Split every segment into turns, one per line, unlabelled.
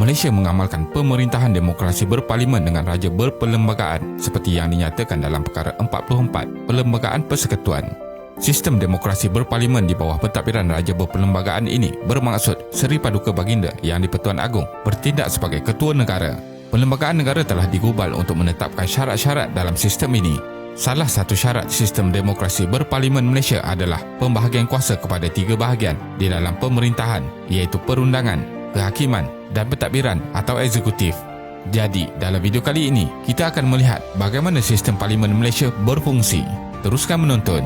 Malaysia mengamalkan pemerintahan demokrasi berparlimen dengan raja berperlembagaan seperti yang dinyatakan dalam Perkara 44 Perlembagaan Persekutuan. Sistem demokrasi berparlimen di bawah pentadbiran raja berperlembagaan ini bermaksud Seri Paduka Baginda yang di-Pertuan Agong bertindak sebagai ketua negara. Perlembagaan negara telah digubal untuk menetapkan syarat-syarat dalam sistem ini. Salah satu syarat sistem demokrasi berparlimen Malaysia adalah pembahagian kuasa kepada 3 bahagian di dalam pemerintahan, iaitu perundangan, kehakiman dan pentadbiran atau eksekutif. Jadi, dalam video kali ini, kita akan melihat bagaimana sistem parlimen Malaysia berfungsi. Teruskan menonton.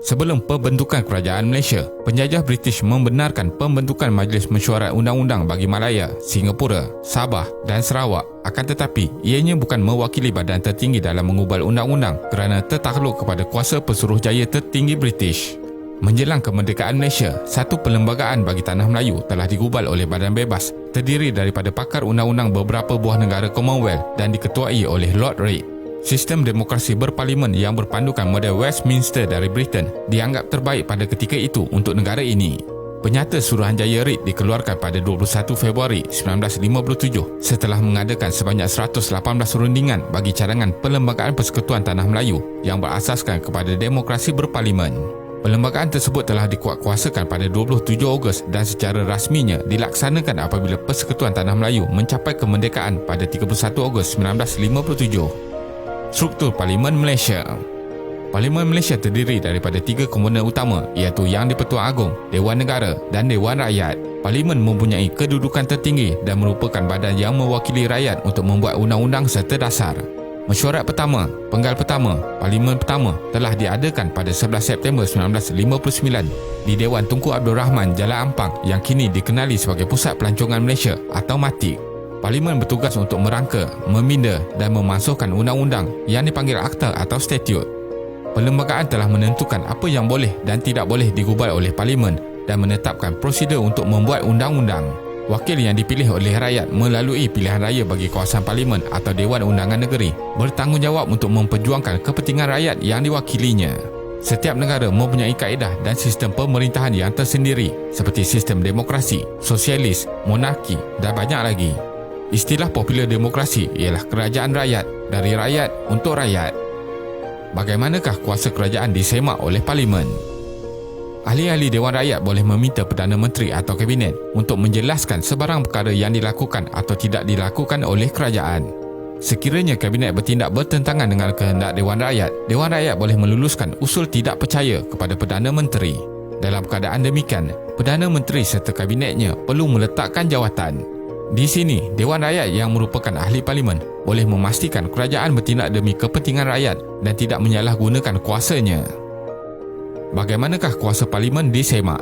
Sebelum pembentukan kerajaan Malaysia, penjajah British membenarkan pembentukan Majlis Mesyuarat Undang-Undang bagi Malaya, Singapura, Sabah dan Sarawak. Akan tetapi, ianya bukan mewakili badan tertinggi dalam mengubal undang-undang kerana tertakluk kepada kuasa pesuruhjaya tertinggi British. Menjelang kemerdekaan Malaysia, satu perlembagaan bagi tanah Melayu telah digubal oleh Badan Bebas, terdiri daripada pakar undang-undang beberapa buah negara Commonwealth dan diketuai oleh Lord Reid. Sistem demokrasi berparlimen yang berpandukan model Westminster dari Britain dianggap terbaik pada ketika itu untuk negara ini. Penyata Suruhanjaya Reid dikeluarkan pada 21 Februari 1957 setelah mengadakan sebanyak 118 rundingan bagi cadangan Perlembagaan Persekutuan Tanah Melayu yang berasaskan kepada demokrasi berparlimen. Perlembagaan tersebut telah dikuatkuasakan pada 27 Ogos dan secara rasminya dilaksanakan apabila Persekutuan Tanah Melayu mencapai kemerdekaan pada 31 Ogos 1957. Struktur Parlimen Malaysia. Parlimen Malaysia terdiri daripada 3 komponen utama, iaitu Yang di-Pertuan Agong, Dewan Negara dan Dewan Rakyat. Parlimen mempunyai kedudukan tertinggi dan merupakan badan yang mewakili rakyat untuk membuat undang-undang serta dasar. Mesyuarat pertama, penggal pertama, Parlimen pertama telah diadakan pada 11 September 1959 di Dewan Tunku Abdul Rahman, Jalan Ampang yang kini dikenali sebagai Pusat Pelancongan Malaysia atau MATIK. Parlimen bertugas untuk merangka, meminda dan memasukkan undang-undang yang dipanggil akta atau statut. Perlembagaan telah menentukan apa yang boleh dan tidak boleh digubal oleh Parlimen dan menetapkan prosedur untuk membuat undang-undang. Wakil yang dipilih oleh rakyat melalui pilihan raya bagi kawasan Parlimen atau Dewan Undangan Negeri bertanggungjawab untuk memperjuangkan kepentingan rakyat yang diwakilinya. Setiap negara mempunyai kaedah dan sistem pemerintahan yang tersendiri seperti sistem demokrasi, sosialis, monarki dan banyak lagi. Istilah popular demokrasi ialah kerajaan rakyat, dari rakyat untuk rakyat. Bagaimanakah kuasa kerajaan disemak oleh Parlimen? Ahli-ahli Dewan Rakyat boleh meminta Perdana Menteri atau Kabinet untuk menjelaskan sebarang perkara yang dilakukan atau tidak dilakukan oleh kerajaan. Sekiranya Kabinet bertindak bertentangan dengan kehendak Dewan Rakyat boleh meluluskan usul tidak percaya kepada Perdana Menteri. Dalam keadaan demikian, Perdana Menteri serta Kabinetnya perlu meletakkan jawatan. Di sini, Dewan Rakyat yang merupakan ahli Parlimen boleh memastikan kerajaan bertindak demi kepentingan rakyat dan tidak menyalahgunakan kuasanya. Bagaimanakah kuasa Parlimen disemak?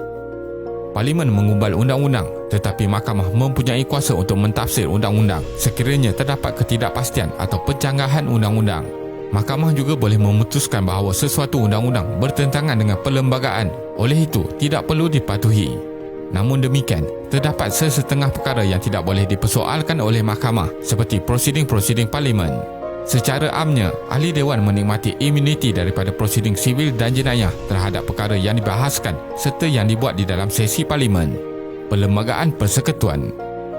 Parlimen mengubal undang-undang, tetapi Mahkamah mempunyai kuasa untuk mentafsir undang-undang sekiranya terdapat ketidakpastian atau pencanggahan undang-undang. Mahkamah juga boleh memutuskan bahawa sesuatu undang-undang bertentangan dengan perlembagaan, oleh itu tidak perlu dipatuhi. Namun demikian, terdapat sesetengah perkara yang tidak boleh dipersoalkan oleh mahkamah seperti prosiding-prosiding Parlimen. Secara amnya, ahli Dewan menikmati imuniti daripada prosiding sivil dan jenayah terhadap perkara yang dibahaskan serta yang dibuat di dalam sesi Parlimen. Perlembagaan Persekutuan.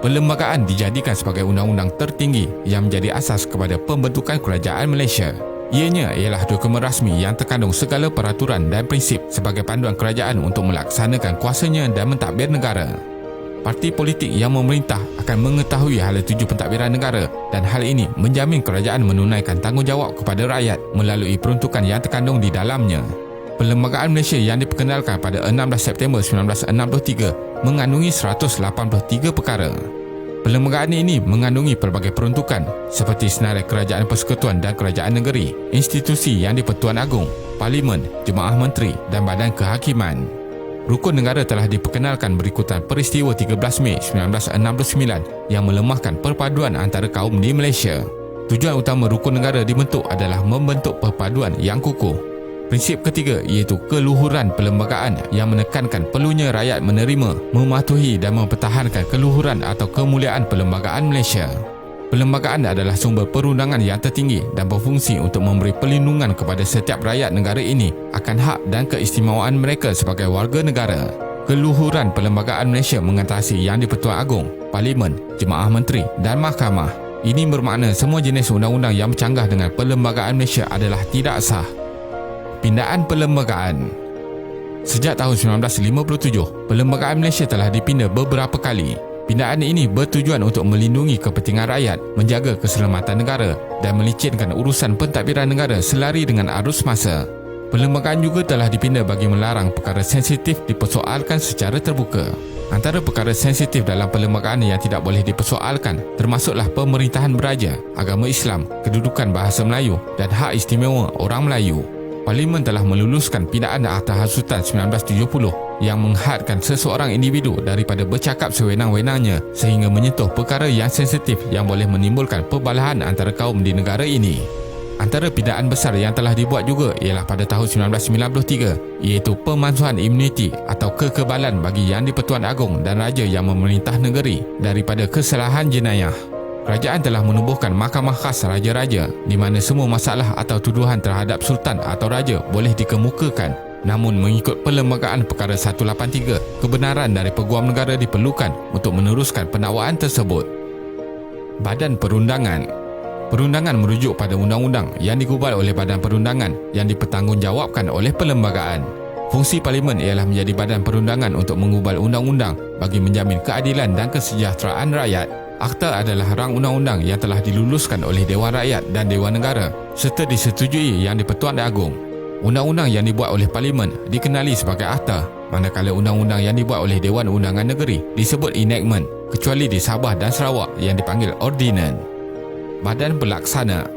Perlembagaan dijadikan sebagai undang-undang tertinggi yang menjadi asas kepada pembentukan kerajaan Malaysia. Ianya ialah dokumen rasmi yang terkandung segala peraturan dan prinsip sebagai panduan kerajaan untuk melaksanakan kuasanya dan mentadbir negara. Parti politik yang memerintah akan mengetahui hala tuju pentadbiran negara dan hal ini menjamin kerajaan menunaikan tanggungjawab kepada rakyat melalui peruntukan yang terkandung di dalamnya. Perlembagaan Malaysia yang diperkenalkan pada 16 September 1963 mengandungi 183 perkara. Perlembagaan ini mengandungi pelbagai peruntukan seperti Senarai Kerajaan Persekutuan dan Kerajaan Negeri, institusi yang di-Pertuan Agong, Parlimen, Jemaah Menteri dan Badan Kehakiman. Rukun negara telah diperkenalkan berikutan peristiwa 13 Mei 1969 yang melemahkan perpaduan antara kaum di Malaysia. Tujuan utama rukun negara dibentuk adalah membentuk perpaduan yang kukuh. Prinsip ketiga iaitu keluhuran perlembagaan yang menekankan perlunya rakyat menerima, mematuhi dan mempertahankan keluhuran atau kemuliaan perlembagaan Malaysia. Perlembagaan adalah sumber perundangan yang tertinggi dan berfungsi untuk memberi perlindungan kepada setiap rakyat negara ini akan hak dan keistimewaan mereka sebagai warga negara. Keluhuran Perlembagaan Malaysia mengatasi Yang di-Pertuan Agong, Parlimen, Jemaah Menteri dan Mahkamah. Ini bermakna semua jenis undang-undang yang bercanggah dengan Perlembagaan Malaysia adalah tidak sah. Pindaan Perlembagaan. Sejak tahun 1957, Perlembagaan Malaysia telah dipinda beberapa kali. Pindaan ini bertujuan untuk melindungi kepentingan rakyat, menjaga keselamatan negara dan melicinkan urusan pentadbiran negara selari dengan arus masa. Perlembagaan juga telah dipinda bagi melarang perkara sensitif dipersoalkan secara terbuka. Antara perkara sensitif dalam perlembagaan yang tidak boleh dipersoalkan termasuklah pemerintahan beraja, agama Islam, kedudukan bahasa Melayu dan hak istimewa orang Melayu. Parlimen telah meluluskan pindaan Akta Hasutan 1970 yang menghadkan seseorang individu daripada bercakap sewenang-wenangnya sehingga menyentuh perkara yang sensitif yang boleh menimbulkan perbalahan antara kaum di negara ini. Antara pindaan besar yang telah dibuat juga ialah pada tahun 1993, iaitu pemansuhan imuniti atau kekebalan bagi Yang di-Pertuan Agong dan Raja yang memerintah negeri daripada kesalahan jenayah. Kerajaan telah menubuhkan Mahkamah Khas Raja-Raja di mana semua masalah atau tuduhan terhadap Sultan atau Raja boleh dikemukakan. Namun mengikut Perlembagaan Perkara 183, kebenaran dari Peguam Negara diperlukan untuk meneruskan pendakwaan tersebut. Badan Perundangan. Perundangan merujuk pada undang-undang yang digubal oleh Badan Perundangan yang dipertanggungjawabkan oleh perlembagaan. Fungsi Parlimen ialah menjadi badan perundangan untuk menggubal undang-undang bagi menjamin keadilan dan kesejahteraan rakyat. Akta adalah rang undang-undang yang telah diluluskan oleh Dewan Rakyat dan Dewan Negara serta disetujui Yang di-Pertuan Agong. Undang-undang yang dibuat oleh Parlimen dikenali sebagai Akta, manakala undang-undang yang dibuat oleh Dewan Undangan Negeri disebut Enactment, kecuali di Sabah dan Sarawak yang dipanggil Ordinance. Badan Pelaksana.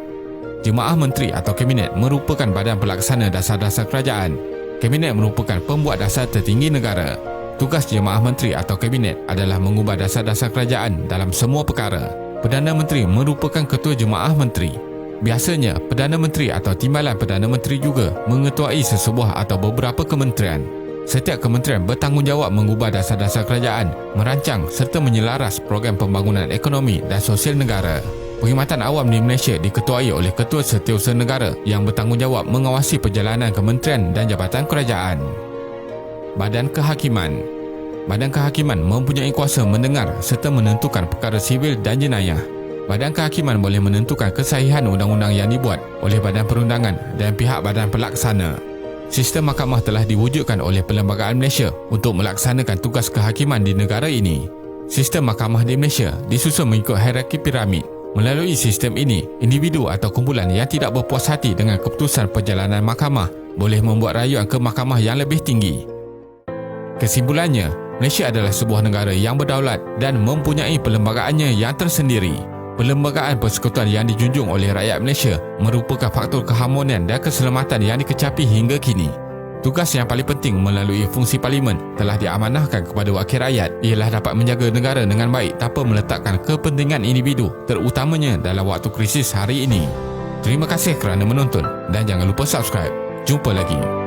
Jemaah Menteri atau Kabinet merupakan badan pelaksana dasar-dasar kerajaan. Kabinet merupakan pembuat dasar tertinggi negara. Tugas Jemaah Menteri atau Kabinet adalah mengubah dasar-dasar kerajaan dalam semua perkara. Perdana Menteri merupakan Ketua Jemaah Menteri. Biasanya, Perdana Menteri atau Timbalan Perdana Menteri juga mengetuai sesebuah atau beberapa kementerian. Setiap kementerian bertanggungjawab mengubah dasar-dasar kerajaan, merancang serta menyelaras program pembangunan ekonomi dan sosial negara. Perkhidmatan awam di Malaysia diketuai oleh Ketua Setiausaha Negara yang bertanggungjawab mengawasi perjalanan kementerian dan jabatan kerajaan. Badan Kehakiman. Badan Kehakiman mempunyai kuasa mendengar serta menentukan perkara sivil dan jenayah. Badan Kehakiman boleh menentukan kesahihan undang-undang yang dibuat oleh Badan Perundangan dan pihak Badan Pelaksana. Sistem mahkamah telah diwujudkan oleh Perlembagaan Malaysia untuk melaksanakan tugas kehakiman di negara ini. Sistem mahkamah di Malaysia disusun mengikut hierarki piramid. Melalui sistem ini, individu atau kumpulan yang tidak berpuas hati dengan keputusan perjalanan mahkamah boleh membuat rayuan ke mahkamah yang lebih tinggi. Kesimpulannya, Malaysia adalah sebuah negara yang berdaulat dan mempunyai perlembagaannya yang tersendiri. Perlembagaan persekutuan yang dijunjung oleh rakyat Malaysia merupakan faktor keharmonian dan keselamatan yang dikecapi hingga kini. Tugas yang paling penting melalui fungsi Parlimen telah diamanahkan kepada wakil rakyat ialah dapat menjaga negara dengan baik tanpa meletakkan kepentingan individu, terutamanya dalam waktu krisis hari ini. Terima kasih kerana menonton dan jangan lupa subscribe. Jumpa lagi.